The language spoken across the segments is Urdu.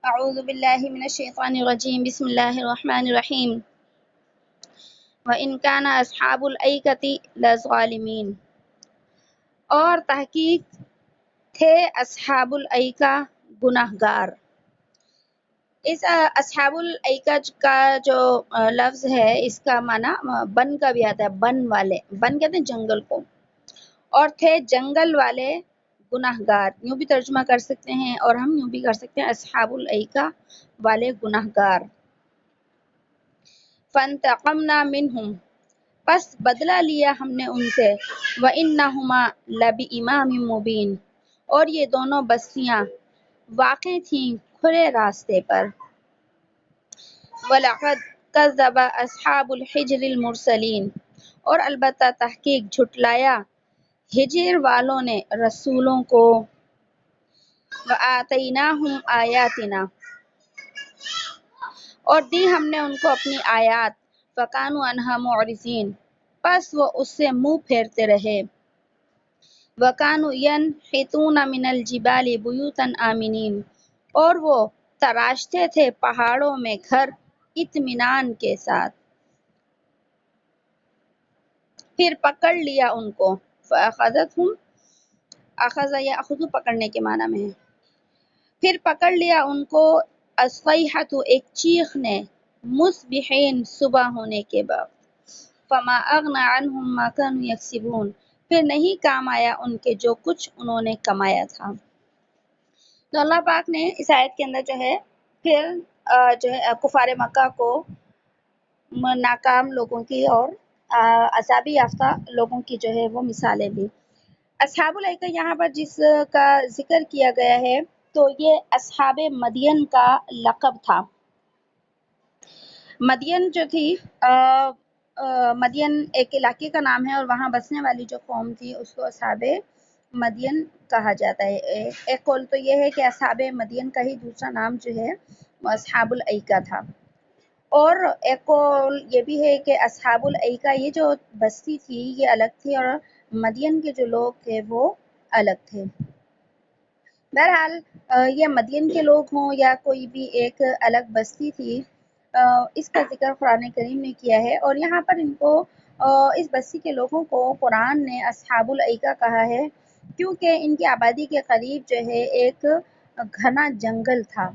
اعوذ باللہ من الشیطان الرجیم بسم اللہ الرحمن الرحیم وَإِنْ كَانَ أَصْحَابُ الْأَيْكَةِ لَظَالِمِينَ، اور تحقیق تھے اصحاب الایکہ گناہ گار۔ اس اصحاب الایکہ کا جو لفظ ہے اس کا معنی بن کا بھی آتا ہے، بن والے، بن کہتے ہیں جنگل کو، اور تھے جنگل والے گناہ گار، یوں بھی ترجمہ کر سکتے ہیں اور ہم یوں بھی کر سکتے ہیں اصحاب الایکہ والے گناہ گار۔ فَانْتَقَمْنَا مِنْهُمْ، پس بدلہ لیا ہم نے ان سے، وَإِنَّهُمَا لَبِإِمَامٍ مُبِينٍ، اور یہ دونوں بستیاں واقع تھیں کھلے راستے پر۔ وَلَقَدْ كَذَّبَ أَصْحَابُ الْحِجْرِ الْمُرْسَلِينَ، اور البتہ تحقیق جھٹلایا ہجر والوں نے رسولوں کو۔ وَآتَيْنَاهُمْ آيَاتِنَا، اور دی ہم نے ان کو اپنی آیات، فَكَانُوا عَنْهَا مُعْرِضِينَ، پس وہ اس سے منہ پھیرتے رہے۔ وَكَانُوا يَنْحِتُونَ مِنَ الْجِبَالِ بُيُوتًا آمِنِينَ، اور وہ تراشتے تھے پہاڑوں میں گھر اطمینان کے ساتھ۔ پھر پکڑ لیا ان کو، فَأَخَذَتْهُمْ، اخذ یاخذ پکڑنے کے معنی میں ہے، پھر پکڑ لیا ان کو الصیحۃ، ایک چیخ نے، مصبحین، صبح ہونے کے بعد۔ فما اغنی عنہم ما کانوا یکسبون، پھر نہیں کام آیا ان کے جو کچھ انہوں نے کمایا تھا۔ تو اللہ پاک نے اس آیت کے اندر جو ہے پھر جو ہے کفار مکہ کو ناکام لوگوں کی اور عذابی یافتہ لوگوں کی جو ہے وہ مثالیں دی۔ اصحاب الایکہ یہاں پر جس کا ذکر کیا گیا ہے تو یہ اصحاب مدین کا لقب تھا۔ مدین جو تھی مدین ایک علاقے کا نام ہے اور وہاں بسنے والی جو قوم تھی اس کو اصحاب مدین کہا جاتا ہے۔ ایک قول تو یہ ہے کہ اصحاب مدین کا ہی دوسرا نام جو ہے وہ اصحاب الایکہ تھا، اور ایک قول یہ بھی ہے کہ اصحاب الایکہ یہ جو بستی تھی یہ الگ تھی اور مدین کے جو لوگ تھے وہ الگ تھے۔ بہرحال یہ مدین کے لوگ ہوں یا کوئی بھی ایک الگ بستی تھی، اس کا ذکر قرآن کریم نے کیا ہے، اور یہاں پر ان کو اس بستی کے لوگوں کو قرآن نے اصحاب الایکہ کہا ہے کیونکہ ان کی آبادی کے قریب جو ہے ایک گھنا جنگل تھا۔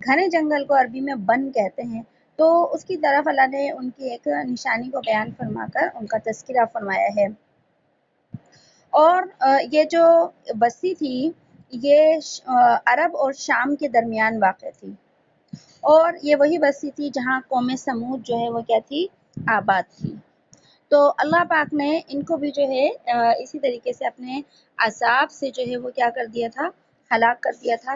گھنے جنگل کو عربی میں بن کہتے ہیں، تو اس کی طرف اللہ نے ان کی ایک نشانی کو بیان فرما کر ان کا تذکرہ فرمایا ہے۔ اور یہ جو بستی تھی یہ عرب اور شام کے درمیان واقع تھی، اور یہ وہی بستی تھی جہاں قوم سمود جو ہے وہ کیا تھی، آباد تھی۔ تو اللہ پاک نے ان کو بھی جو ہے اسی طریقے سے اپنے عذاب سے جو ہے وہ کیا کر دیا تھا، ہلاک کر دیا تھا،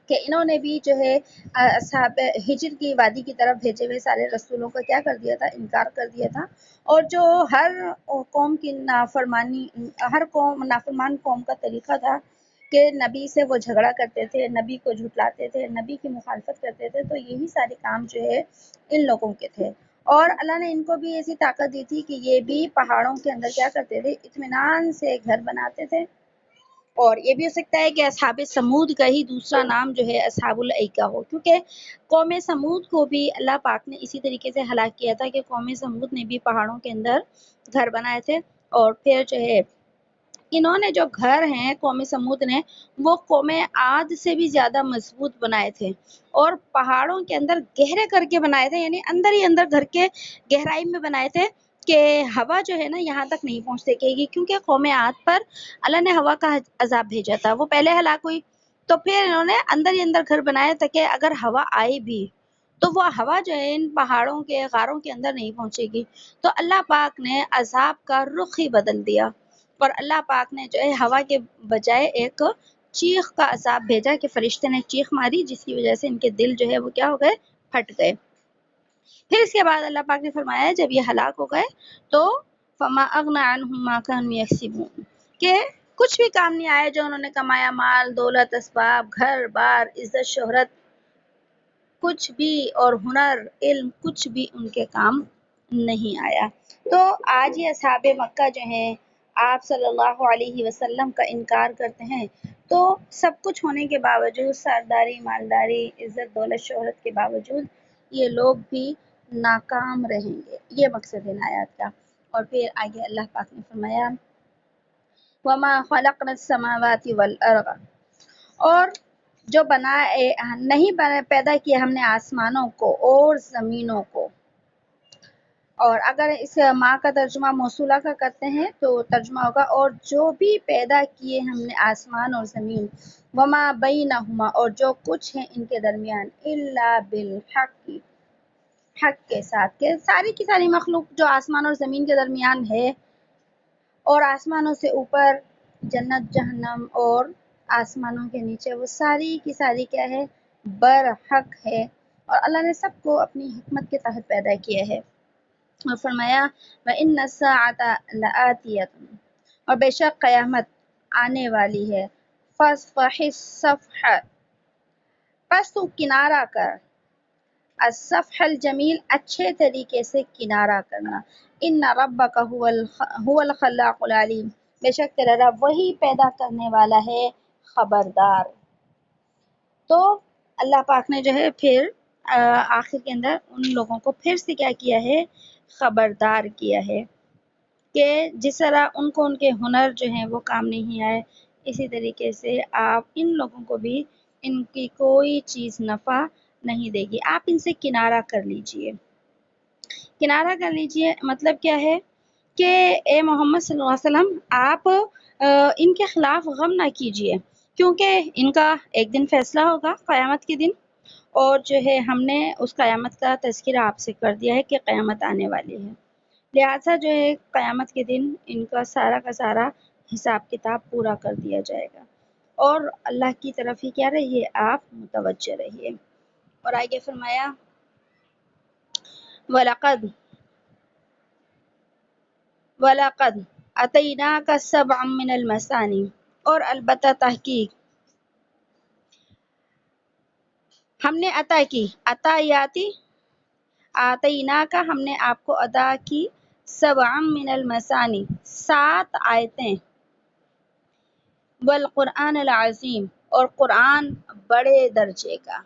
کہ انہوں نے بھی جو ہے اصحاب ہجر کی وادی کی طرف بھیجے ہوئے سارے رسولوں کا کیا کر دیا تھا، انکار کر دیا تھا، اور جو ہر قوم کی نافرمانی، ہر قوم نافرمان قوم کا طریقہ تھا کہ نبی سے وہ جھگڑا کرتے تھے، نبی کو جھٹلاتے تھے، نبی کی مخالفت کرتے تھے، تو یہی سارے کام جو ہے ان لوگوں کے تھے۔ اور اللہ نے ان کو بھی ایسی طاقت دی تھی کہ یہ بھی پہاڑوں کے اندر کیا کرتے تھے، اطمینان سے گھر بناتے تھے، اور یہ بھی ہو سکتا ہے کہ اصحاب سمود کا ہی دوسرا نام جو ہے اصحاب الایکہ ہو، کیونکہ قوم سمود کو بھی اللہ پاک نے اسی طریقے سے ہلاک کیا تھا کہ قوم سمود نے بھی پہاڑوں کے اندر گھر بنائے تھے، اور پھر جو ہے انہوں نے جو گھر ہیں قوم سمود نے وہ قوم عاد سے بھی زیادہ مضبوط بنائے تھے، اور پہاڑوں کے اندر گہرے کر کے بنائے تھے، یعنی اندر ہی اندر گھر کے گہرائی میں بنائے تھے کہ ہوا جو ہے نا یہاں تک نہیں پہنچ سکے گی، کیونکہ قوم عاد پر اللہ نے ہوا کا عذاب بھیجا تھا، وہ پہلے ہلاک ہوئی، تو پھر انہوں نے اندر ہی اندر گھر بنائے تاکہ اگر ہوا آئے بھی تو وہ ہوا جو ہے ان پہاڑوں کے غاروں کے اندر نہیں پہنچے گی۔ تو اللہ پاک نے عذاب کا رخ ہی بدل دیا، اور اللہ پاک نے جو ہے ہوا کے بجائے ایک چیخ کا عذاب بھیجا کہ فرشتے نے چیخ ماری، جس کی وجہ سے ان کے دل جو ہے وہ کیا ہو گئے، پھٹ گئے۔ پھر اس کے بعد اللہ پاک نے فرمایا جب یہ ہلاک ہو گئے تو فما اغنی عنہم ما کانوا یکسبون، کہ کچھ بھی کام نہیں آیا جو انہوں نے کمایا، مال دولت اسباب گھر بار عزت شہرت کچھ بھی، اور ہنر علم کچھ بھی ان کے کام نہیں آیا۔ تو آج یہ اصحاب مکہ جو ہیں آپ صلی اللہ علیہ وسلم کا انکار کرتے ہیں، تو سب کچھ ہونے کے باوجود، سرداری، مالداری، عزت، دولت، شہرت کے باوجود یہ لوگ بھی ناکام رہیں گے. یہ مقصد ہے آیات کا. اور پھر آگے اللہ پاک نے فرمایا وَمَا خَلَقْنَا السَّمَاوَاتِ وَالْأَرْضَ، اور جو پیدا کیا ہم نے آسمانوں کو اور زمینوں کو. اور اگر اس ماں کا ترجمہ موصولہ کا کرتے ہیں تو ترجمہ ہوگا اور جو بھی پیدا کیے ہم نے آسمان اور زمین، وما بینہما، اور جو کچھ ہے ان کے درمیان، الا بالحق، حق کے ساتھ، کہ ساری کی ساری مخلوق جو آسمان اور زمین کے درمیان ہے اور آسمانوں سے اوپر جنت جہنم اور آسمانوں کے نیچے، وہ ساری کی ساری کیا ہے؟ برحق ہے. اور اللہ نے سب کو اپنی حکمت کے تحت پیدا کیا ہے. اور فرمایا وَإِنَّ السَّاعَةَ لَآتِيَةٌ، اور بے شک قیامت آنے والی ہے. فَاصْفَحِ الصَّفْحَ، پس تو کنارہ کر، الصفح الجمیل، اچھے طریقے سے کنارہ کرنا. ان ربک هو الخلاق العلیم، بے شک تیرا رب وہی پیدا کرنے والا ہے خبردار. تو اللہ پاک نے جو ہے پھر آخر کے اندر ان لوگوں کو پھر سے کیا کیا ہے؟ خبردار کیا ہے کہ جس طرح ان کو ان کے ہنر جو ہیں وہ کام نہیں آئے، اسی طریقے سے آپ ان لوگوں کو بھی ان کی کوئی چیز نفع نہیں دے گی. آپ ان سے کنارہ کر لیجئے. کنارہ کر لیجئے مطلب کیا ہے کہ اے محمد صلی اللہ علیہ وسلم، آپ ان کے خلاف غم نہ کیجئے، کیونکہ ان کا ایک دن فیصلہ ہوگا قیامت کے دن. اور جو ہے ہم نے اس قیامت کا تذکرہ آپ سے کر دیا ہے کہ قیامت آنے والی ہے، لہٰذا جو ہے قیامت کے دن ان کا سارا حساب کتاب پورا کر دیا جائے گا. اور اللہ کی طرف ہی کیا رہیے؟ آپ متوجہ رہیے. اور آگے فرمایا وَلَقَدْ أَتَيْنَاكَ سَبْعًا مِّنَ الْمَثَانِي، اور البتہ تحقیق ہم نے عطا کی، عطایاتی، آتینا کا ہم نے آپ کو عطا کی، سبعا من المثانی، 7 آیتیں، والقرآن العظیم، اور قرآن بڑے درجے کا.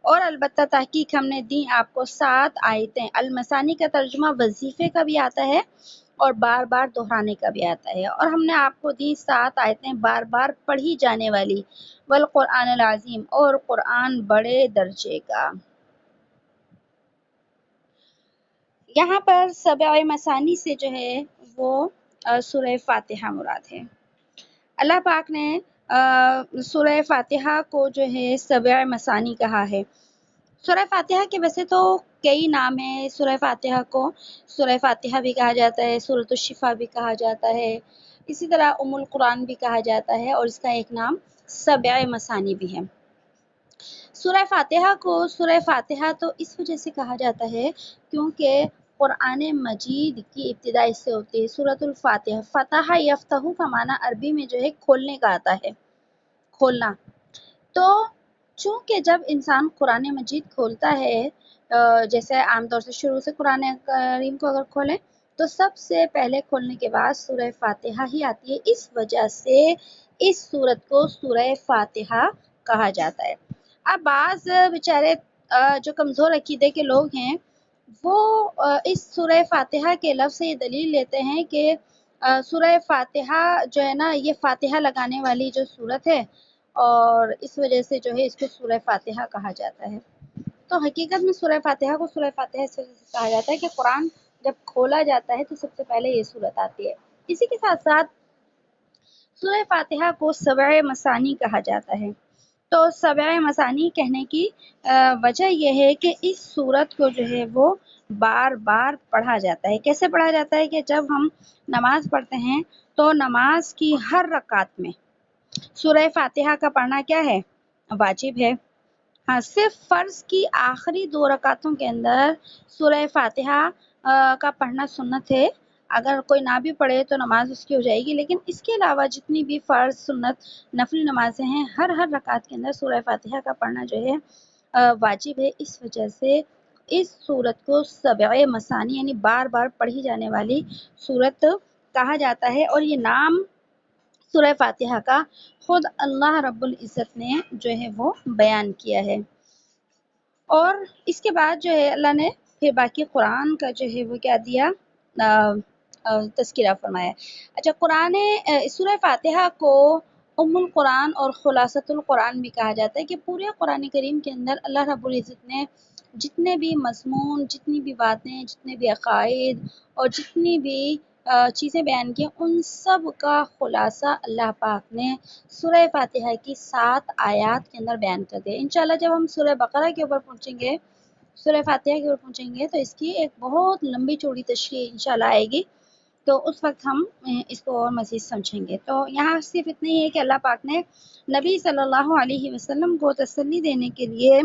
اور البتہ تحقیق ہم نے دی آپ کو 7 آیتیں. المثانی کا ترجمہ وظیفے کا بھی آتا ہے اور بار بار دہرانے کا بھی آتا ہے. اور ہم نے آپ کو دی 7 آیتیں بار بار پڑھی جانے والی، والقرآن العظیم، اور قرآن بڑے درجے کا. یہاں پر 7 مثانی سے جو ہے وہ سورہ فاتحہ مراد ہے. اللہ پاک نے سورہ فاتحہ کو جو ہے 7 مثانی کہا ہے. سورہ فاتحہ کے ویسے تو کئی نام ہیں. سورہ فاتحہ کو سورہ فاتحہ بھی کہا جاتا ہے، سورۃ الشفا بھی کہا جاتا ہے، اسی طرح ام القرآن بھی کہا جاتا ہے، اور اس کا ایک نام 7 مثانی بھی ہے. سورہ فاتحہ کو سورہ فاتحہ تو اس وجہ سے کہا جاتا ہے کیونکہ قرآن مجید کی ابتدا اس سے ہوتی ہے. سورۃ الفاتحہ، فتح یفتح کا معنی عربی میں جو ہے کھولنے کا آتا ہے، کھولنا. تو چونکہ جب انسان قرآن مجید کھولتا ہے، جیسے عام طور سے شروع سے قرآن کریم کو اگر کھولیں تو سب سے پہلے کھولنے کے بعد سورہ فاتحہ ہی آتی ہے، اس وجہ سے اس سورت کو سورہ فاتحہ کہا جاتا ہے. اب بعض بیچارے جو کمزور عقیدے کے لوگ ہیں وہ اس سورہ فاتحہ کے لفظ سے یہ دلیل لیتے ہیں کہ سورہ فاتحہ جو ہے نا، یہ فاتحہ لگانے والی جو سورت ہے، اور اس وجہ سے جو ہے اس کو سورہ فاتحہ کہا جاتا ہے. تو حقیقت میں سورہ فاتحہ کو سورہ فاتحہ اس وجہ سے کہا جاتا ہے کہ قرآن جب کھولا جاتا ہے تو سب سے پہلے یہ سورت آتی ہے. اسی کے ساتھ ساتھ سورہ فاتحہ کو 7 مثانی کہا جاتا ہے. تو 7 مثانی کہنے کی وجہ یہ ہے کہ اس سورت کو جو ہے وہ بار بار پڑھا جاتا ہے. کیسے پڑھا جاتا ہے کہ جب ہم نماز پڑھتے ہیں تو نماز کی ہر رکعت میں سورہ فاتحہ کا پڑھنا کیا ہے؟ واجب ہے. ہاں، صرف فرض کی آخری 2 رکعتوں کے اندر سورہ فاتحہ کا پڑھنا سنت ہے. اگر کوئی نہ بھی پڑھے تو نماز اس کی ہو جائے گی، لیکن اس کے علاوہ جتنی بھی فرض، سنت، نفلی نمازیں ہیں، ہر رکعت کے اندر سورہ فاتحہ کا پڑھنا جو ہے واجب ہے. اس وجہ سے اس سورت کو 7 مثانی یعنی بار بار پڑھی جانے والی سورت کہا جاتا ہے. اور یہ نام سورہ فاتحہ کا خود اللہ رب العزت نے جو ہے وہ بیان کیا ہے۔ اور اس کے بعد جو ہے اللہ نے پھر باقی قرآن کا جو ہے وہ کیا دیا، تذکرہ فرمایا۔ اچھا، سورہ فاتحہ کو ام القرآن اور خلاصۃ القرآن بھی کہا جاتا ہے، کہ پورے قرآن کریم کے اندر اللہ رب العزت نے جتنے بھی مضمون، جتنی بھی باتیں، جتنے بھی عقائد اور جتنی بھی چیزیں بیان کی، ان سب کا خلاصہ اللہ پاک نے سورہ فاتحہ کی 7 آیات کے اندر بیان کر دیا۔ انشاءاللہ جب ہم سورہ بقرہ کے اوپر پہنچیں گے، سورہ فاتحہ کے اوپر پہنچیں گے، تو اس کی ایک بہت لمبی چوڑی تشریح انشاءاللہ آئے گی، تو اس وقت ہم اس کو اور مزید سمجھیں گے۔ تو یہاں صرف اتنا ہی ہے کہ اللہ پاک نے نبی صلی اللہ علیہ وسلم کو تسلی دینے کے لیے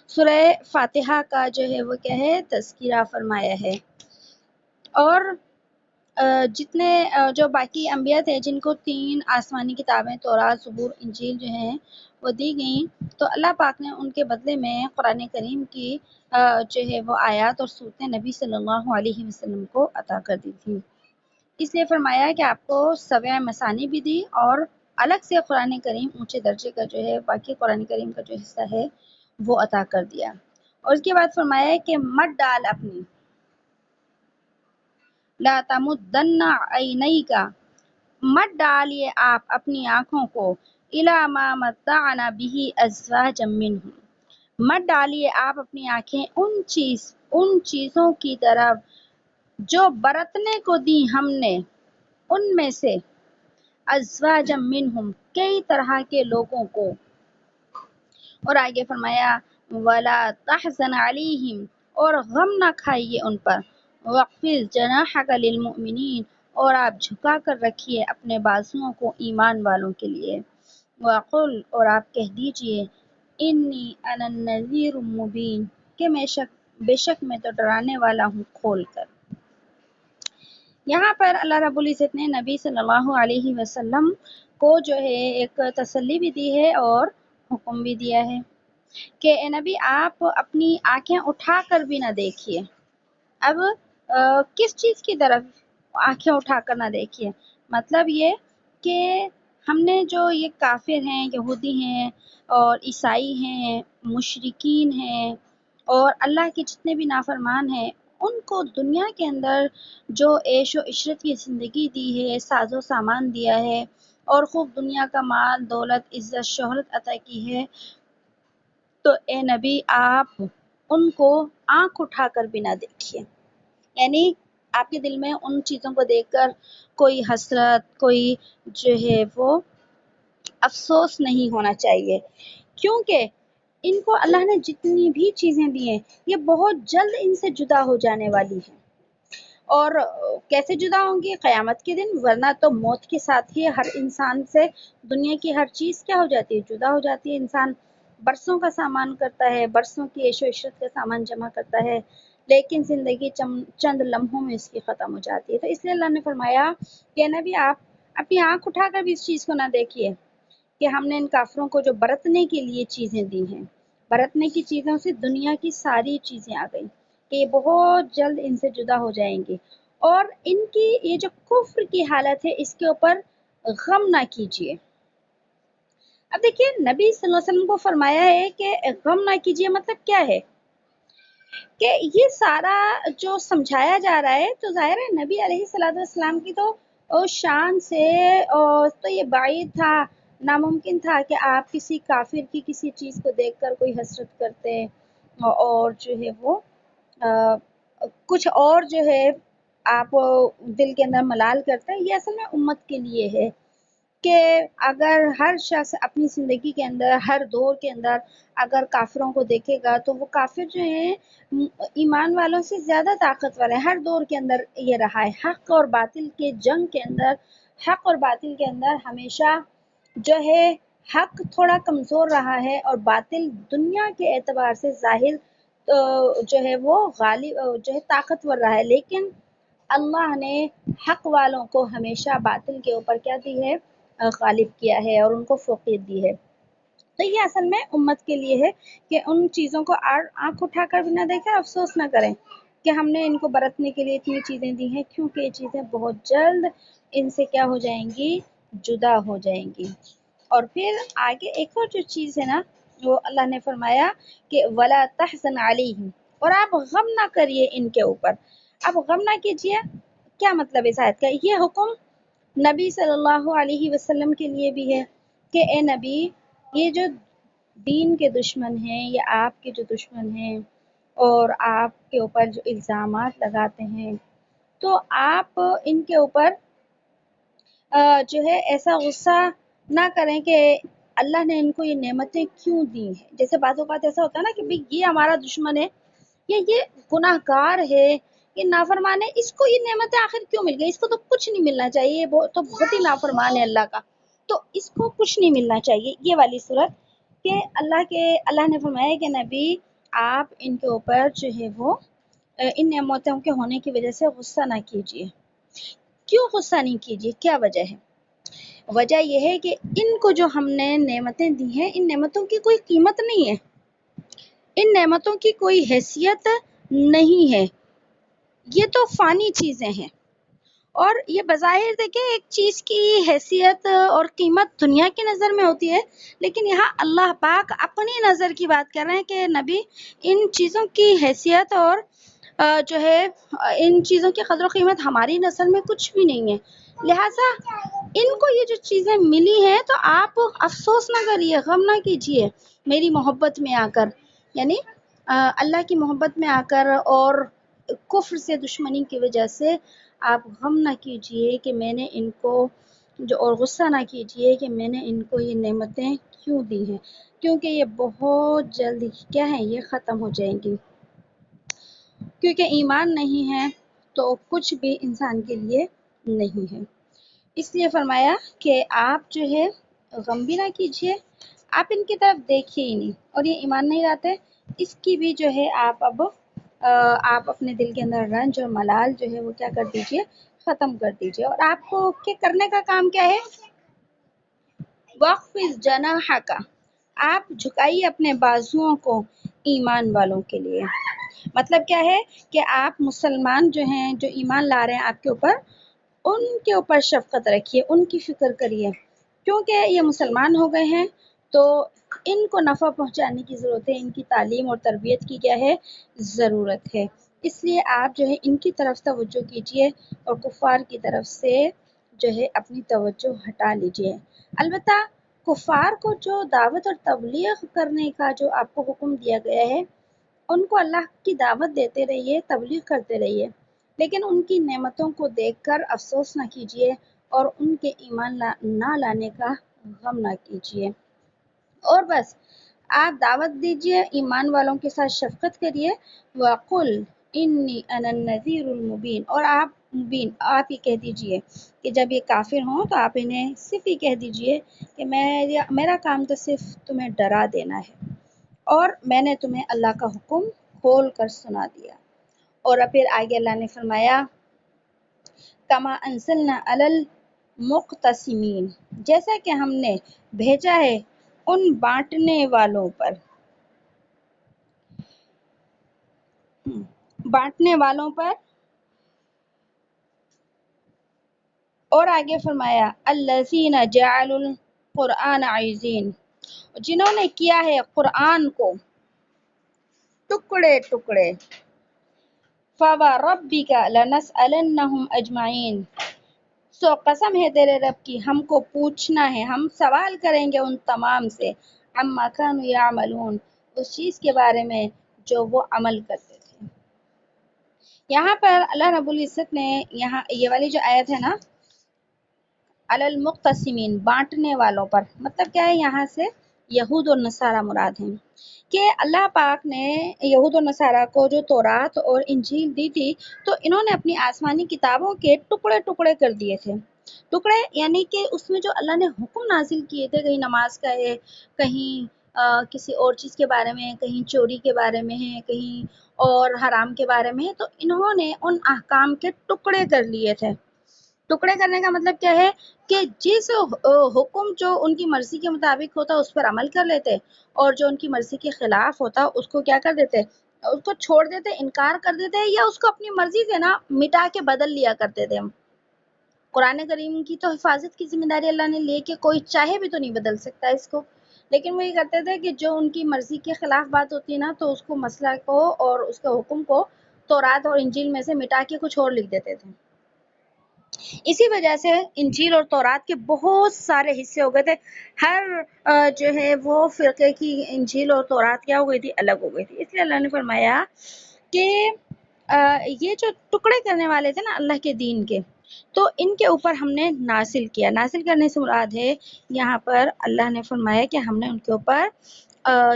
سورہ فاتحہ کا جو ہے وہ کیا ہے، تذکرہ فرمایا ہے۔ اور جتنے جو باقی انبیاء تھے جن کو 3 آسمانی کتابیں تورات، زبور، انجیل جو ہیں وہ دی گئیں، تو اللہ پاک نے ان کے بدلے میں قرآن کریم کی جو ہے وہ آیات اور صورتیں نبی صلی اللہ علیہ وسلم کو عطا کر دی تھی۔ اس لیے فرمایا کہ آپ کو 7 مثانی بھی دی، اور الگ سے قرآن کریم اونچے درجے کا جو ہے باقی قرآن کریم کا جو حصہ ہے وہ عطا کر دیا۔ اور اس کے بعد فرمایا کہ مت ڈال اپنی، لا تمدن عینیک، مت ڈالیے آپ اپنی آنکھوں کو، الی ما متعنا بہ ازواجا منہم، مت ڈالیے آپ اپنی آنکھیں ان چیزوں کی طرف جو برتنے کو دی ہم نے ان میں سے، ازواجا منہم کئی طرح کے لوگوں کو۔ اور آگے فرمایا ولا تحزن علیہم، اور غم نہ کھائیے ان پر، واخفض جناحک للمؤمنین، اور آپ جھکا کر رکھیے اپنے بازوؤں کو ایمان والوں کے لیے، وقل، اور آپ کہہ دیجئے انی انا النذیر المبین، کہ بے شک میں تو ڈرانے والا ہوں کھول کر۔ یہاں پر اللہ رب العزت نے نبی صلی اللہ علیہ وسلم کو جو ہے ایک تسلی بھی دی ہے اور حکم بھی دیا ہے کہ اے نبی آپ اپنی آنکھیں اٹھا کر بھی نہ دیکھیے۔ اب کس چیز کی طرف آنکھیں اٹھا کر نہ دیکھیے؟ مطلب یہ کہ ہم نے جو یہ کافر ہیں، یہودی ہیں اور عیسائی ہیں، مشرکین ہیں اور اللہ کے جتنے بھی نافرمان ہیں، ان کو دنیا کے اندر جو عیش و عشرت کی زندگی دی ہے، ساز و سامان دیا ہے اور خوب دنیا کا مال، دولت، عزت، شہرت عطا کی ہے، تو اے نبی آپ ان کو آنکھ اٹھا کر بھی نہ دیکھیے۔ یعنی آپ کے دل میں ان چیزوں کو دیکھ کر کوئی حسرت، کوئی جو ہے وہ افسوس نہیں ہونا چاہیے، کیونکہ ان کو اللہ نے جتنی بھی چیزیں دی ہیں یہ بہت جلد ان سے جدا ہو جانے والی ہیں۔ اور کیسے جدا ہوں گی؟ قیامت کے دن، ورنہ تو موت کے ساتھ ہی ہر انسان سے دنیا کی ہر چیز کیا ہو جاتی ہے، جدا ہو جاتی ہے۔ انسان برسوں کا سامان کرتا ہے، برسوں کی عیش و عشرت کا سامان جمع کرتا ہے، لیکن زندگی چند لمحوں میں اس کی ختم ہو جاتی ہے۔ تو اس لیے اللہ نے فرمایا کہ نبی آپ اپنی آنکھ اٹھا کر بھی اس چیز کو نہ دیکھیے کہ ہم نے ان کافروں کو جو برتنے کے لیے چیزیں دی ہیں، برتنے کی چیزوں سے دنیا کی ساری چیزیں آ گئی، کہ یہ بہت جلد ان سے جدا ہو جائیں گے، اور ان کی یہ جو کفر کی حالت ہے اس کے اوپر غم نہ کیجیے۔ اب دیکھیے نبی صلی اللہ علیہ وسلم کو فرمایا ہے کہ غم نہ کیجیے، مطلب کیا ہے کہ یہ سارا جو سمجھایا جا رہا ہے تو ظاہر ہے نبی علیہ الصلوۃ والسلام کی تو شان سے تو یہ بعید تھا، ناممکن تھا کہ آپ کسی کافر کی کسی چیز کو دیکھ کر کوئی حسرت کرتے اور جو ہے وہ کچھ اور جو ہے آپ دل کے اندر ملال کرتے ہیں۔ یہ اصل میں امت کے لیے ہے کہ اگر ہر شخص اپنی زندگی کے اندر، ہر دور کے اندر اگر کافروں کو دیکھے گا تو وہ کافر جو ہیں ایمان والوں سے زیادہ طاقتور ہیں۔ ہر دور کے اندر یہ رہا ہے، حق اور باطل کے جنگ کے اندر، حق اور باطل کے اندر ہمیشہ جو ہے حق تھوڑا کمزور رہا ہے اور باطل دنیا کے اعتبار سے ظاہر جو ہے وہ غالب جو ہے طاقتور رہا ہے، لیکن اللہ نے حق والوں کو ہمیشہ باطل کے اوپر کیا دی ہے، غالب کیا ہے اور ان کو فوقیت دی ہے۔ تو یہ اصل میں امت کے لیے ہے کہ ان چیزوں کو آنکھ اٹھا کر بھی نہ دیکھیں، افسوس نہ کریں کہ ہم نے ان کو برتنے کے لیے اتنی چیزیں دی ہیں، کیونکہ یہ چیزیں بہت جلد ان سے کیا ہو جائیں گی، جدا ہو جائیں گی۔ اور پھر آگے ایک اور جو چیز ہے نا وہ اللہ نے فرمایا کہ ولا تحزن علیہم، اور آپ غم نہ کریے ان کے اوپر، آپ غم نہ کیجیے۔ کیا مطلب اس آیت کا؟ یہ حکم نبی صلی اللہ علیہ وسلم کے لیے بھی ہے کہ اے نبی، یہ جو دین کے دشمن ہیں، یہ آپ کے جو دشمن ہیں اور آپ کے اوپر جو الزامات لگاتے ہیں، تو آپ ان کے اوپر جو ہے ایسا غصہ نہ کریں کہ اللہ نے ان کو یہ نعمتیں کیوں دی ہیں۔ جیسے بعض اوقات ایسا ہوتا ہے نا کہ بھئی یہ ہمارا دشمن ہے، یہ گناہ گار ہے، یہ نافرمان ہے، اس کو یہ نعمتیں آخر کیوں مل گئی؟ اس کو تو کچھ نہیں ملنا چاہیے، وہ تو بہت ہی نافرمان ہے اللہ کا، تو اس کو کچھ نہیں ملنا چاہیے۔ یہ والی صورت کہ اللہ نے فرمایا کہ نبی آپ ان کے اوپر جو ہے وہ ان نعمتوں کے ہونے کی وجہ سے غصہ نہ کیجیے۔ کیوں غصہ نہیں کیجیے؟ کیا وجہ ہے؟ وجہ یہ ہے کہ ان کو جو ہم نے نعمتیں دی ہیں، ان نعمتوں کی کوئی قیمت نہیں ہے، ان نعمتوں کی کوئی حیثیت نہیں ہے، یہ تو فانی چیزیں ہیں۔ اور یہ بظاہر دیکھیں ایک چیز کی حیثیت اور قیمت دنیا کی نظر میں ہوتی ہے، لیکن یہاں اللہ پاک اپنی نظر کی بات کر رہے ہیں کہ نبی ان چیزوں کی حیثیت اور جو ہے ان چیزوں کی قدر و قیمت ہماری نظر میں کچھ بھی نہیں ہے، لہٰذا ان کو یہ جو چیزیں ملی ہیں تو آپ افسوس نہ کریے، غم نہ کیجیے میری محبت میں آ کر، یعنی اللہ کی محبت میں آ کر اور کفر سے دشمنی کی وجہ سے آپ غم نہ کیجیے کہ میں نے ان کو اور غصہ نہ کیجیے کہ میں نے ان کو یہ نعمتیں کیوں دی ہیں، کیونکہ یہ بہت جلد کیا ہے، یہ ختم ہو جائیں گی، کیونکہ ایمان نہیں ہے تو کچھ بھی انسان کے لیے نہیں ہے۔ اس لیے فرمایا کہ آپ جو ہے غم بھی نہ کیجیے، آپ ان کی طرف دیکھیے ہی نہیں، اور یہ ایمان نہیں لاتے، اس کی بھی جو ہے آپ اپنے دل کے اندر رنج اور ملال جو ہے وہ کیا کر دیجیے، ختم کر دیجیے۔ اور آپ کو کیا کرنے کا کام کیا ہے؟ وَخْفِضْ جَنَاحَكَ، آپ جھکائیے اپنے بازوؤں کو ایمان والوں کے لیے۔ مطلب کیا ہے کہ آپ مسلمان جو ہیں، جو ایمان لا رہے ہیں آپ کے اوپر، ان کے اوپر شفقت رکھیے، ان کی فکر کریے، کیونکہ یہ مسلمان ہو گئے ہیں تو ان کو نفع پہنچانے کی ضرورت ہے، ان کی تعلیم اور تربیت کی کیا ہے، ضرورت ہے۔ اس لیے آپ جو ہے ان کی طرف توجہ کیجیے اور کفار کی طرف سے جو ہے اپنی توجہ ہٹا لیجیے۔ البتہ کفار کو جو دعوت اور تبلیغ کرنے کا جو آپ کو حکم دیا گیا ہے، ان کو اللہ کی دعوت دیتے رہیے، تبلیغ کرتے رہیے، لیکن ان کی نعمتوں کو دیکھ کر افسوس نہ کیجیے اور ان کے ایمان نہ لانے کا غم نہ کیجیے، اور بس آپ دعوت دیجیے، ایمان والوں کے ساتھ شفقت کریے۔ وَقُلْ إِنِّي أَنَا النَّذِيرُ الْمُبِينُ، اور آپ یہ کہہ دیجیے کہ جب یہ کافر ہوں تو آپ انہیں صرف یہ کہہ دیجیے کہ میرا کام تو صرف تمہیں ڈرا دینا ہے، اور میں نے تمہیں اللہ کا حکم کھول کر سنا دیا۔ اور پھر آگے اللہ نے فرمایا کما انزلنا علی المقتسمین، جیسا کہ ہم نے بھیجا ہے ان بانٹنے والوں پر، بانٹنے والوں پر، اور آگے فرمایا الذین جعلوا القرآن عضین، جنہوں نے کیا ہے قرآن کو ٹکڑے ٹکڑے، فَوَرَبِّکَ لَنَسْأَلَنَّهُمْ أَجْمَعِینَ، سو قسم ہے تیرے رب کی، ہم کو پوچھنا ہے، ہم سوال کریں گے ان تمام سے، عما كانوا يعملون، اس چیز کے بارے میں جو وہ عمل کرتے تھے۔ یہاں پر اللہ رب العزت نے یہاں یہ والی جو آیت ہے نا، علی المقتسمین، بانٹنے والوں پر، مطلب کیا ہے، یہاں سے یہود اور نصارہ مراد ہیں کہ اللہ پاک نے یہود و نصارہ کو جو تورات اور انجیل دی تھی تو انہوں نے اپنی آسمانی کتابوں کے ٹکڑے ٹکڑے کر دیے تھے۔ ٹکڑے یعنی کہ اس میں جو اللہ نے حکم نازل کیے تھے، کہیں نماز کا ہے، کہیں کسی اور چیز کے بارے میں، کہیں چوری کے بارے میں ہے، کہیں اور حرام کے بارے میں ہے، تو انہوں نے ان احکام کے ٹکڑے کر لیے تھے۔ ٹکڑے کرنے کا مطلب کیا ہے کہ جس حکم جو ان کی مرضی کے مطابق ہوتا اس پر عمل کر لیتے، اور جو ان کی مرضی کے خلاف ہوتا اس کو کیا کر دیتے، اس کو چھوڑ دیتے، انکار کر دیتے، یا اس کو اپنی مرضی سے نا مٹا کے بدل لیا کرتے تھے۔ قرآن کریم کی تو حفاظت کی ذمہ داری اللہ نے لی کہ کوئی چاہے بھی تو نہیں بدل سکتا اس کو، لیکن وہ یہ کرتے تھے کہ جو ان کی مرضی کے خلاف بات ہوتی ہے نا تو اس کو مسئلہ کو اور اس کے حکم کو تورات اور انجیل میں سے مٹا کے کچھ اور لکھ دیتے تھے۔ اسی وجہ سے انجیل اور تورات کے بہت سارے حصے ہو گئے تھے، ہر جو ہے وہ فرقے کی انجیل اور تورات کیا ہو گئی تھی، الگ ہو گئی تھی۔ اس لیے اللہ نے فرمایا کہ یہ جو ٹکڑے کرنے والے تھے نا اللہ کے دین کے، تو ان کے اوپر ہم نے نازل کیا۔ نازل کرنے سے مراد ہے یہاں پر اللہ نے فرمایا کہ ہم نے ان کے اوپر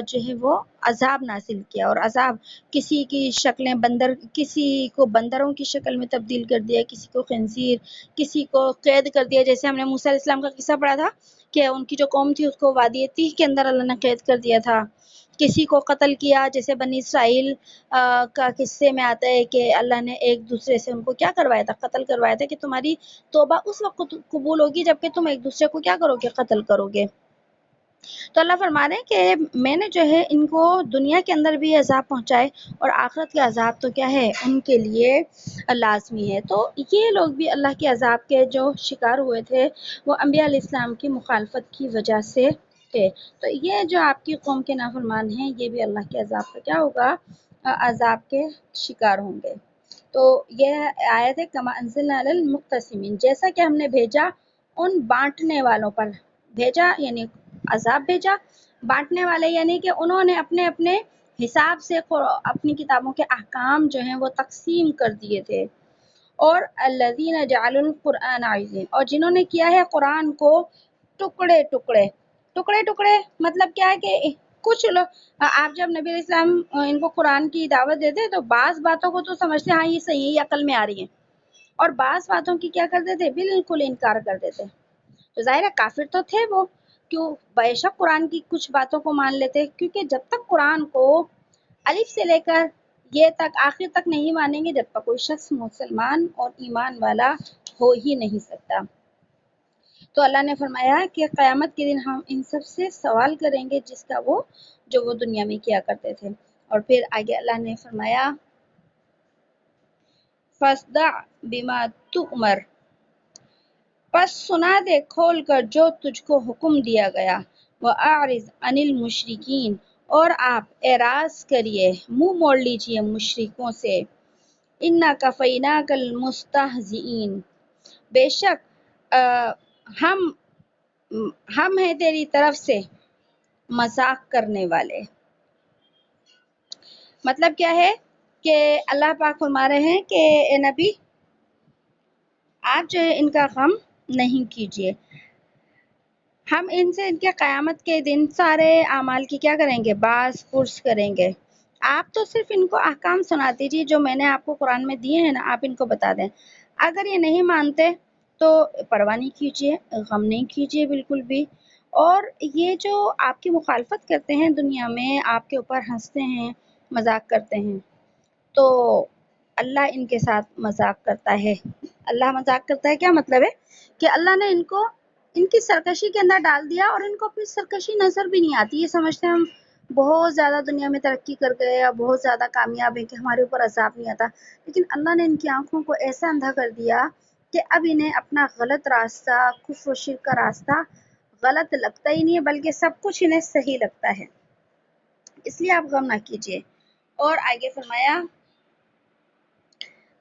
جو ہے وہ عذاب نازل کیا، اور عذاب کسی کی شکلیں کسی کو بندروں کی شکل میں تبدیل کر دیا، کسی کو خنزیر، کسی کو قید کر دیا، جیسے ہم نے موسیٰ علیہ السلام کا قصہ پڑھا تھا کہ ان کی جو قوم تھی اس کو وادی تیہ کے اندر اللہ نے قید کر دیا تھا۔ کسی کو قتل کیا، جیسے بنی اسرائیل کا قصے میں آتا ہے کہ اللہ نے ایک دوسرے سے ان کو کیا کروایا تھا، قتل کروایا تھا کہ تمہاری توبہ اس وقت قبول ہوگی جبکہ تم ایک دوسرے کو کیا کرو گے، قتل کرو گے۔ تو اللہ فرما رہے ہیں کہ میں نے جو ہے ان کو دنیا کے اندر بھی عذاب پہنچائے، اور آخرت کے عذاب تو کیا ہے ان کے لیے لازمی ہے۔ تو یہ لوگ بھی اللہ کے عذاب کے جو شکار ہوئے تھے وہ انبیاء علیہ السلام کی مخالفت کی وجہ سے تھے۔ تو یہ جو آپ کی قوم کے نافرمان ہیں یہ بھی اللہ کے عذاب کا کیا ہوگا، عذاب کے شکار ہوں گے۔ تو یہ آیت ہے کما انزلنا علی المقتسمین، جیسا کہ ہم نے بھیجا ان بانٹنے والوں پر، بھیجا یعنی عذاب بھیجا، بانٹنے والے یعنی کہ انہوں نے اپنے اپنے حساب سے اپنی کتابوں کے احکام جو ہیں وہ تقسیم کر دیے تھے۔ اور الذین جعلوا القرآن عظیم، اور جنہوں نے کیا ہے قرآن کو ٹکڑے ٹکڑے، ٹکڑے ٹکڑے مطلب کیا ہے کہ کچھ لوگ، آپ جب نبی علیہ السلام ان کو قرآن کی دعوت دیتے تو بعض باتوں کو تو سمجھتے ہاں یہ صحیح ہے، یہ عقل میں آ رہی ہیں، اور بعض باتوں کی کیا کرتے تھے، بالکل انکار کر دیتے۔ تو ظاہر ہے کافر تو تھے وہ، کیوں بے شک قرآن کی کچھ باتوں کو مان لیتے، کیونکہ جب تک قرآن کو الف سے لے کر یہ تک آخر تک نہیں مانیں گے جب تک کوئی شخص مسلمان اور ایمان والا ہو ہی نہیں سکتا۔ تو اللہ نے فرمایا کہ قیامت کے دن ہم ان سب سے سوال کریں گے جس کا جو وہ دنیا میں کیا کرتے تھے۔ اور پھر آگے اللہ نے فرمایا فَاصْدَعْ بِمَا تُؤْمَرُ، پس سنا دے کھول کر جو تجھ کو حکم دیا گیا، وَأَعْرِضْ عَنِ الْمُشْرِكِينَ، اور آپ اعراض کریے، منہ موڑ لیجئے مشرکوں سے، اِنَّا كَفَيْنَاكَ الْمُسْتَهْزِئِينَ، بے شک ہم ہیں تیری طرف سے مذاق کرنے والے۔ مطلب کیا ہے کہ اللہ پاک فرما رہے ہیں کہ اے نبی آپ جو ہے ان کا غم نہیں کیجیے، ہم ان سے ان کے قیامت کے دن سارے اعمال کی کیا کریں گے، باز پرس کریں گے۔ آپ تو صرف ان کو احکام سنا دیجیے جو میں نے آپ کو قرآن میں دیے ہیں نا، آپ ان کو بتا دیں، اگر یہ نہیں مانتے تو پرواہ نہیں کیجیے، غم نہیں کیجیے بالکل بھی۔ اور یہ جو آپ کی مخالفت کرتے ہیں دنیا میں، آپ کے اوپر ہنستے ہیں، مذاق کرتے ہیں، تو اللہ ان کے ساتھ مذاق کرتا ہے۔ اللہ مذاق کرتا ہے کیا مطلب ہے کہ اللہ نے ان کو ان کی سرکشی کے اندر ڈال دیا، اور ان کو اپنی سرکشی نظر بھی نہیں آتی، یہ سمجھتے ہیں ہم بہت زیادہ دنیا میں ترقی کر گئے یا بہت زیادہ کامیاب ہیں کہ ہمارے اوپر عذاب نہیں آتا، لیکن اللہ نے ان کی آنکھوں کو ایسا اندھا کر دیا کہ اب انہیں اپنا غلط راستہ، کفر و شرک کا راستہ غلط لگتا ہی نہیں ہے، بلکہ سب کچھ انہیں صحیح لگتا ہے۔ اس لیے آپ غم نہ کیجیے۔ اور آگے فرمایا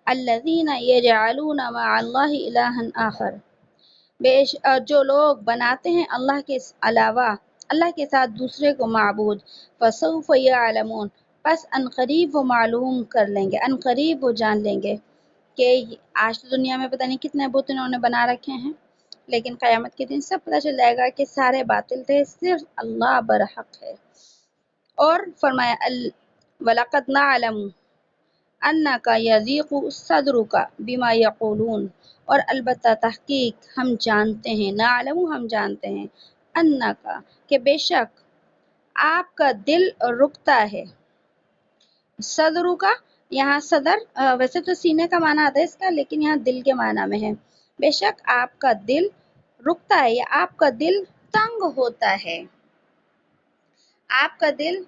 الذین یجعلون مع اللہ الہا آخر، جو لوگ بناتے ہیں اللہ کے علاوہ اللہ کے ساتھ دوسرے کو معبود، فسوف یعلمون، پس ان قریب وہ معلوم کر لیں گے، ان قریب وہ جان لیں گے کہ آج تو دنیا میں پتہ نہیں کتنے بت انہوں نے بنا رکھے ہیں، لیکن قیامت کے دن سب پتہ چل جائے گا کہ سارے باطل تھے، صرف اللہ برحق ہے۔ اور فرمایا وَلَقَدْ نَعْلَمُ أَنَّكَ يَضِيقُ صَدْرُكَ بِمَا يَقُولُونَ، اور البتہ تحقیق ہم جانتے ہیں، نعلم ہم جانتے ہیں، انکا کہ بے شک آپ کا دل رکتا ہے، صدر کا یہاں صدر ویسے تو سینے کا معنی آتا ہے اس کا، لیکن یہاں دل کے معنی میں ہے، بے شک آپ کا دل رکتا ہے یا آپ کا دل تنگ ہوتا ہے، آپ کا دل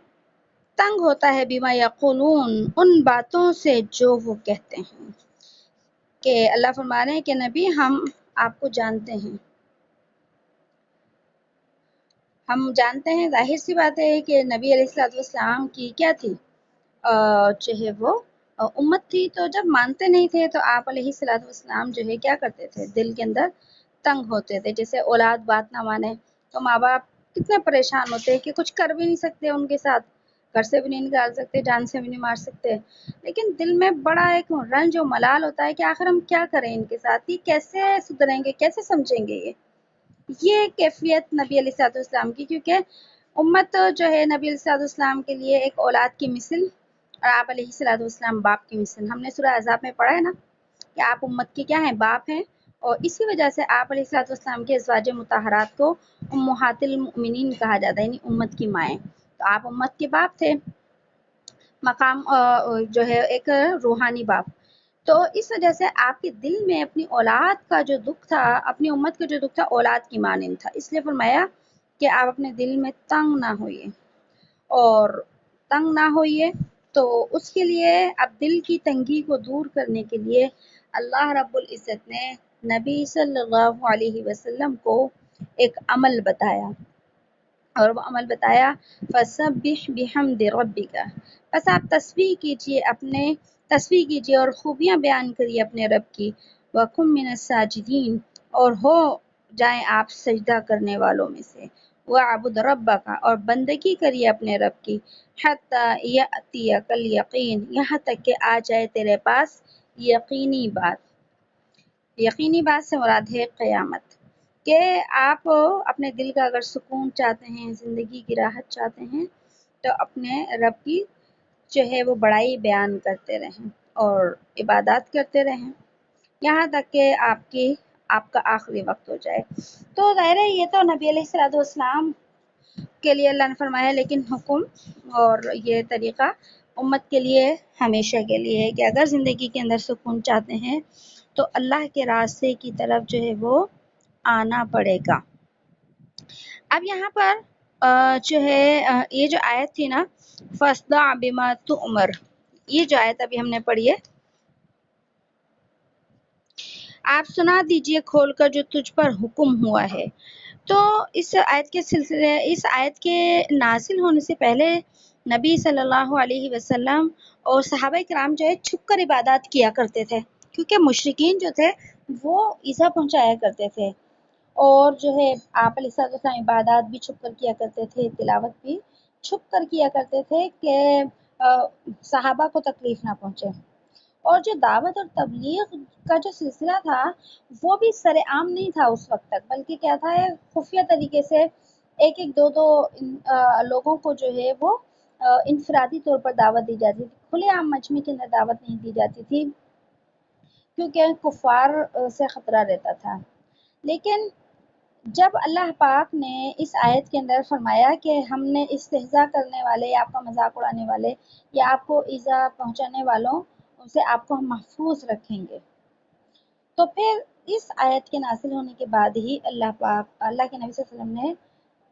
تنگ ہوتا ہے بما یقولون، ان باتوں سے جو وہ کہتے ہیں۔ کہ اللہ فرما رہے ہیں کہ نبی ہم آپ کو جانتے ہیں، ہم جانتے ہیں، ظاہر سی بات ہے کہ نبی علیہ الصلوۃ والسلام کی کیا تھی، جو ہے وہ امت تھی، تو جب مانتے نہیں تھے تو آپ علیہ الصلوۃ والسلام جو ہے کیا کرتے تھے، دل کے اندر تنگ ہوتے تھے. جیسے اولاد بات نہ مانے تو ماں باپ کتنے پریشان ہوتے ہیں کہ کچھ کر بھی نہیں سکتے ان کے ساتھ، گھر سے بھی نہیں نکال سکتے، جان سے بھی نہیں مار سکتے، لیکن دل میں بڑا ایک رنج و ملال ہوتا ہے کہ آخر ہم کیا کریں ان کے ساتھ، یہ کیسے سدھریں گے، کیسے سمجھیں گے. یہ کیفیت نبی علیہ الصلوۃ والسلام کی، کیونکہ امت جو ہے نبی علیہ الصلوۃ والسلام کے لیے ایک اولاد کی مثل، اور آپ علیہ الصلوۃ والسلام باپ کی مثل. ہم نے سورہ احزاب میں پڑھا ہے نا کہ آپ امت کے کیا ہیں، باپ ہیں، اور اسی وجہ سے آپ علیہ الصلوۃ والسلام کے ازواج مطہرات کو امہات المؤمنین کہا جاتا ہے، یعنی امت کی مائیں. تو آپ امت کے باپ تھے، مقام جو ہے ایک روحانی باپ. تو اس وجہ سے آپ کے دل میں اپنی اولاد کا جو دکھ تھا، اپنی امت کا جو دکھ تھا، اولاد کی مانند تھا. اس لیے فرمایا کہ آپ اپنے دل میں تنگ نہ ہوئیے، اور تنگ نہ ہوئیے تو اس کے لیے اب دل کی تنگی کو دور کرنے کے لیے اللہ رب العزت نے نبی صلی اللہ علیہ وسلم کو ایک عمل بتایا، اور وہ عمل بتایا فَسَبِّحْ بِحَمْدِ رَبِّكَ، بس آپ تسبیح کیجیے اور خوبیاں بیان کریے اپنے رب کی. وَقُم مِّنَ السَّاجِدِينَ، اور ہو جائیں آپ سجدہ کرنے والوں میں سے. وَاعْبُدْ رَبَّكَ، اور بندگی کریے اپنے رب کی. حَتَّى يَأْتِيَكَ الْيَقِينُ، یہاں تک کہ آ جائے تیرے پاس یقینی بات. یقینی بات سے مراد ہے قیامت، کہ آپ اپنے دل کا اگر سکون چاہتے ہیں، زندگی کی راحت چاہتے ہیں، تو اپنے رب کی جو ہے وہ بڑائی بیان کرتے رہیں اور عبادات کرتے رہیں یہاں تک کہ آپ کا آخری وقت ہو جائے. تو ظاہر ہے یہ تو نبی علیہ الصلوۃ والسلام کے لیے اللہ نے فرمایا، لیکن حکم اور یہ طریقہ امت کے لیے ہمیشہ کے لیے ہے کہ اگر زندگی کے اندر سکون چاہتے ہیں تو اللہ کے راستے کی طرف جو ہے وہ آنا پڑے گا. اب یہاں پر جو ہے یہ جو آیت تھی نا، فَاصْدَعْ بِمَا تُؤْمَرُ، یہ جو آیت ابھی ہم نے پڑھی ہے، آپ سنا دیجئے کھول کر جو تجھ پر حکم ہوا ہے. تو اس آیت کے نازل ہونے سے پہلے نبی صلی اللہ علیہ وسلم اور صحابہ کرام جو ہے چھپ کر عبادات کیا کرتے تھے، کیونکہ مشرکین جو تھے وہ ایذا پہنچایا کرتے تھے، اور جو ہے آپ علیہ الصلوۃ والسلام عبادات بھی چھپ کر کیا کرتے تھے، تلاوت بھی چھپ کر کیا کرتے تھے کہ صحابہ کو تکلیف نہ پہنچے. اور جو دعوت اور تبلیغ کا جو سلسلہ تھا وہ بھی سر عام نہیں تھا اس وقت تک، بلکہ کیا تھا، خفیہ طریقے سے ایک دو لوگوں کو جو ہے وہ انفرادی طور پر دعوت دی جاتی تھی، کھلے عام مجمع کے اندر دعوت نہیں دی جاتی تھی، کیونکہ کفار سے خطرہ رہتا تھا. لیکن جب اللہ پاک نے اس آیت کے اندر فرمایا کہ ہم نے استہزاء کرنے والے یا آپ کا مذاق اڑانے والے یا آپ کو ایذا پہنچانے والوں سے آپ کو ہم محفوظ رکھیں گے، تو پھر اس آیت کے نازل ہونے کے بعد ہی اللہ کے نبی صلی اللہ علیہ وسلم نے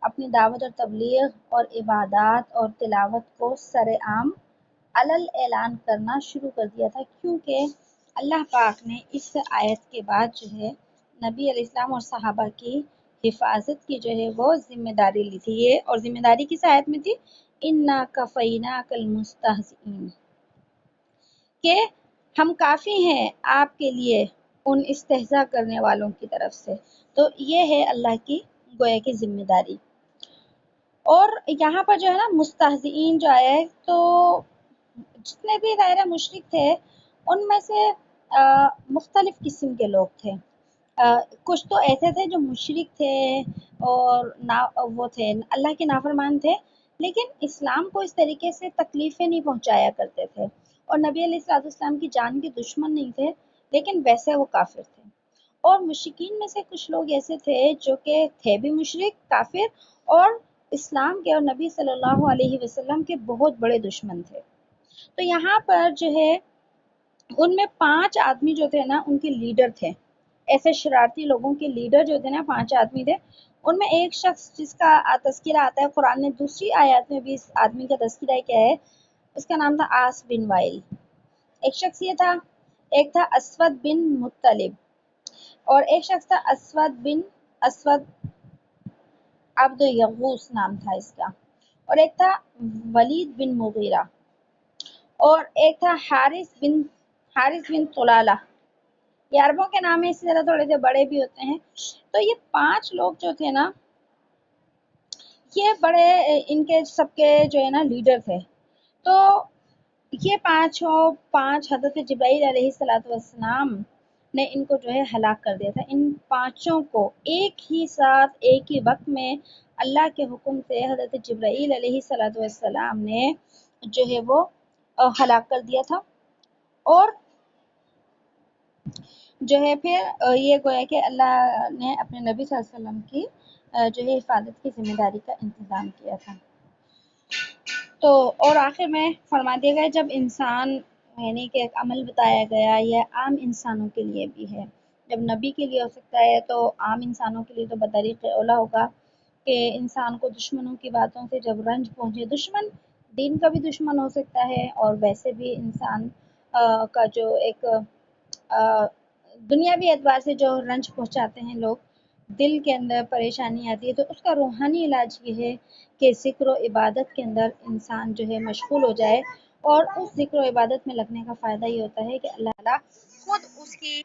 اپنی دعوت اور تبلیغ اور عبادات اور تلاوت کو سر عام علل اعلان کرنا شروع کر دیا تھا، کیونکہ اللہ پاک نے اس آیت کے بعد جو ہے نبی علیہ السلام اور صحابہ کی حفاظت کی جو ہے وہ ذمہ داری لی تھی. یہ اور ذمہ داری کس آیت میں تھی، اِنَّا كَفَيْنَاكَ الْمُسْتَهْزِئِينَ، کہ ہم کافی ہیں آپ کے لیے ان استہزاء کرنے والوں کی طرف سے. تو یہ ہے اللہ کی گویا کی ذمہ داری. اور یہاں پر جو ہے نا مستہزئین جو آیا ہے، تو جتنے بھی دائرہ مشرک تھے ان میں سے مختلف قسم کے لوگ تھے. کچھ تو ایسے تھے جو مشرک تھے اور وہ تھے اللہ کے نافرمان تھے، لیکن اسلام کو اس طریقے سے تکلیفیں نہیں پہنچایا کرتے تھے، اور نبی علیہ الصلوۃ والسلام کی جان کے دشمن نہیں تھے، لیکن ویسے وہ کافر تھے. اور مشرکین میں سے کچھ لوگ ایسے تھے جو کہ تھے بھی مشرک، کافر، اور اسلام کے اور نبی صلی اللہ علیہ وسلم کے بہت بڑے دشمن تھے. تو یہاں پر جو ہے ان میں 5 آدمی جو تھے نا ان کے لیڈر تھے، ایسے شرارتی لوگوں کے لیڈر جو تھے نا 5 آدمی تھے. ان میں ایک شخص جس کا تذکرہ آتا ہے قرآن نے دوسری آیات میں بھی، اس آدمی کا تذکرہ کیا ہے، اس کا نام تھا عاص بن وائل. ایک شخص یہ تھا، ایک تھا اسود بن مطلب. اور ایک شخص تھا اسود عبد یغوث نام تھا اس کا، اور ایک تھا ولید بن مغیرہ، اور ایک تھا حارث بن طلالہ۔ یہ عربوں کے نام ہیں، اس سے ذرا تھوڑے سے بڑے بھی ہوتے ہیں۔ تو یہ 5 لوگ جو تھے نا، یہ بڑے ان کے سب کے جو ہے نا لیڈر تھے۔ تو یہ 5 حضرت جبرائیل علیہ السلام نے ان کو جو ہے ہلاک کر دیا تھا۔ ان 5 کو ایک ہی ساتھ ایک ہی وقت میں اللہ کے حکم سے حضرت جبرائیل علیہ السلام نے جو ہے وہ ہلاک کر دیا تھا۔ اور جو ہے پھر یہ گویا کہ اللہ نے اپنے نبی صلی اللہ علیہ وسلم کی جو ہے حفاظت کی ذمہ داری کا انتظام کیا تھا۔ تو اور آخر میں فرما دیا گیا، جب انسان یعنی کہ ایک عمل بتایا گیا، یہ عام انسانوں کے لیے بھی ہے، جب نبی کے لیے ہو سکتا ہے تو عام انسانوں کے لیے تو بطریق اولا ہوگا کہ انسان کو دشمنوں کی باتوں سے جب رنج پہنچے، دشمن دین کا بھی دشمن ہو سکتا ہے، اور ویسے بھی انسان کا جو ایک دنیاوی اعتبار سے جو رنج پہنچاتے ہیں لوگ، دل کے اندر پریشانی آتی ہے، تو اس کا روحانی علاج یہ ہے کہ ذکر و عبادت کے اندر انسان جو ہے مشغول ہو جائے، اور اس ذکر و عبادت میں لگنے کا فائدہ یہ ہوتا ہے کہ اللہ تعالیٰ خود اس کی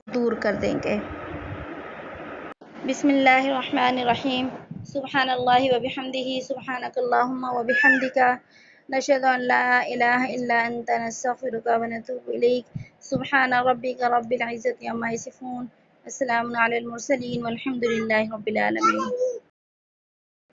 دور کر دیں گے۔ بسم اللہ الرحمن الرحیم، سبحان اللہ وبحمدہ، سبحانک اللہم وبحمدک، نشہد ان لا الہ الا انت، نستغفرک ونتوب الیک، سبحان ربک رب العزت عما یصفون، السلام علی المرسلین والحمد للہ رب العالمین۔